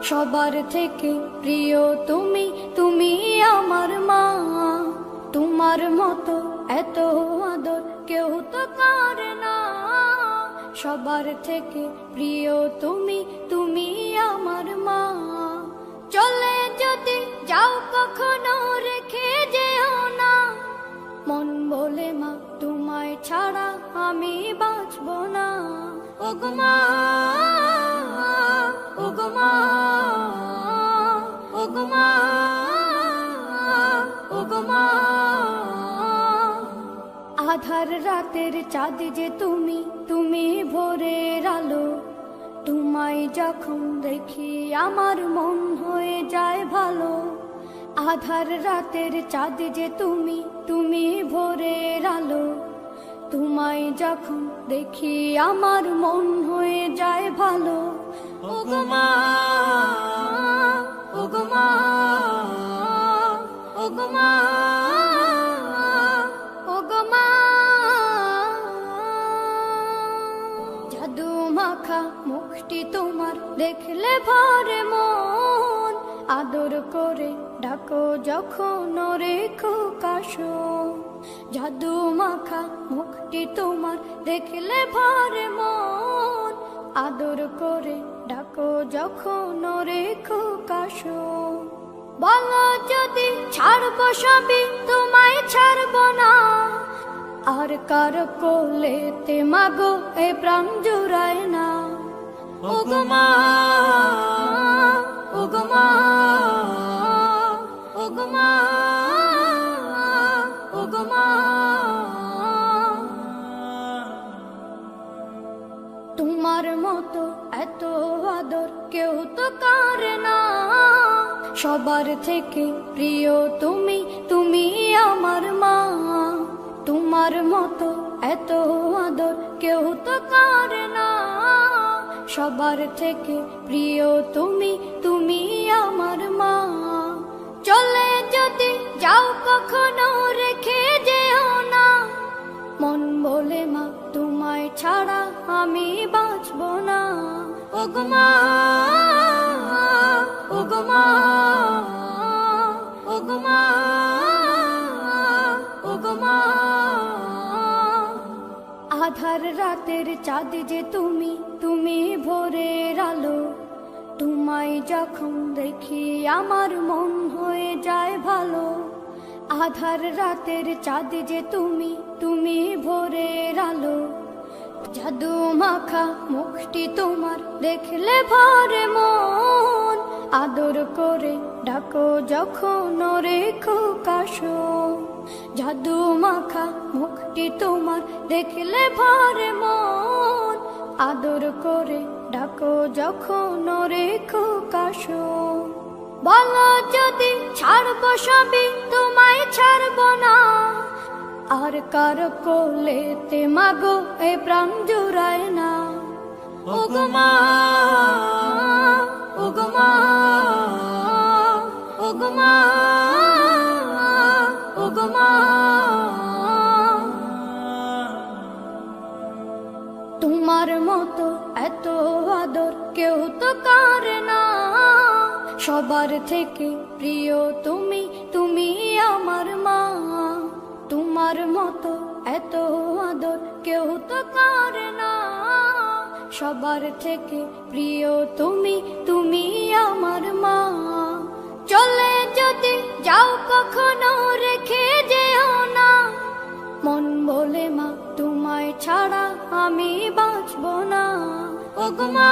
সবার থেকে প্রিয় তুমি, তুমি আমার মা। তোমার মতো এত আদর কেউ তো করে না। সবার থেকে প্রিয় তুমি, তুমি আমার মা। চলে যদি যাও কখনো রেখে যেও না, মন বলে মা তোমায় ছাড়া আমি বাঁচব না। ওগো মা, ওগো মা, ওগো মা, ওগো মা। আধার রাতের চাঁদ যে তুমি, তুমি ভোরের আলো। তোমায় যখন দেখি আমার মন হয়ে যায় ভালো। আধার রাতের চাঁদ যে তুমি, তুমি ভোরের আলো। তোমায় যখন দেখি আমার মন হয়ে যায় ভালো। ওগো মা, ওগো মা, ওগো মা, ওগো মা। জাদু মাখা মুখটি তোমার দেখলে ভরে মন। আদর করে ডাকো যখন রেখো কাশো। জাদু মাখা মুখটি তোমার দেখলে ভরে মন। আদর করে ডাকো যখন রেখো কাশো। বলো যদি ছাড়বো সবই, তোমায় ছাড়বো না। আর কার কোলেতে মাগো এ প্রাণ জুড়ায় না। ওগো মা, ওগো মা, ওগো মা, ওগো মা। তোমার মতো এত আদর কেউ তো করে না। সবার থেকে প্রিয় তুমি, তুমি আমার মা। তোমার মতো এত আদর কেউ তো করে না। সবার থেকে প্রিয় তুমি, তুমি আমার মা। চলে যদি যাও কখনো রেখে যেও না, মন বলে মা তোমায় ছাড়া আমি বাঁচব না। ওগো মা, ওগো মা, ওগো মা, ওগো মা। আধার রাতের চাঁদ যে তুমি, তুমি ভোরের আলো। তোমায় যখন দেখি আমার মন হয়ে যায় ভালো। আধার রাতের চাঁদ যে তুমি, তুমি ভোরের আলো। জাদু মাখা মুখটি তোমার দেখলে ভরে মন। আদর করে ডাকো যখন রেখো কাশো। জাদু মাখা মুখটি তোমার দেখলে ভরে মন। আদর করে ডাকো যখন রেখো কাশো। বলো যদি ছাড়বো সবই, তোমায় ছাড়বো না। আর কার কোলেতে মাগো এ প্রাণ জুড়ায় না। ওগো মা, ওগো মা, ওগো মা, ওগো মা। তোমার মতো এত আদর কেউ তো করে না। সবার থেকে প্রিয় তুমি, তুমি আমার মা। তোমার মতো এত আদর কেউ তো করে না। সবার থেকে প্রিয় তুমি, তুমি আমার মা। চলে যদি যাও কখনো রেখে যেও না, মন বলে মা তোমায় ছাড়া আমি বাঁচব না। ওগো মা।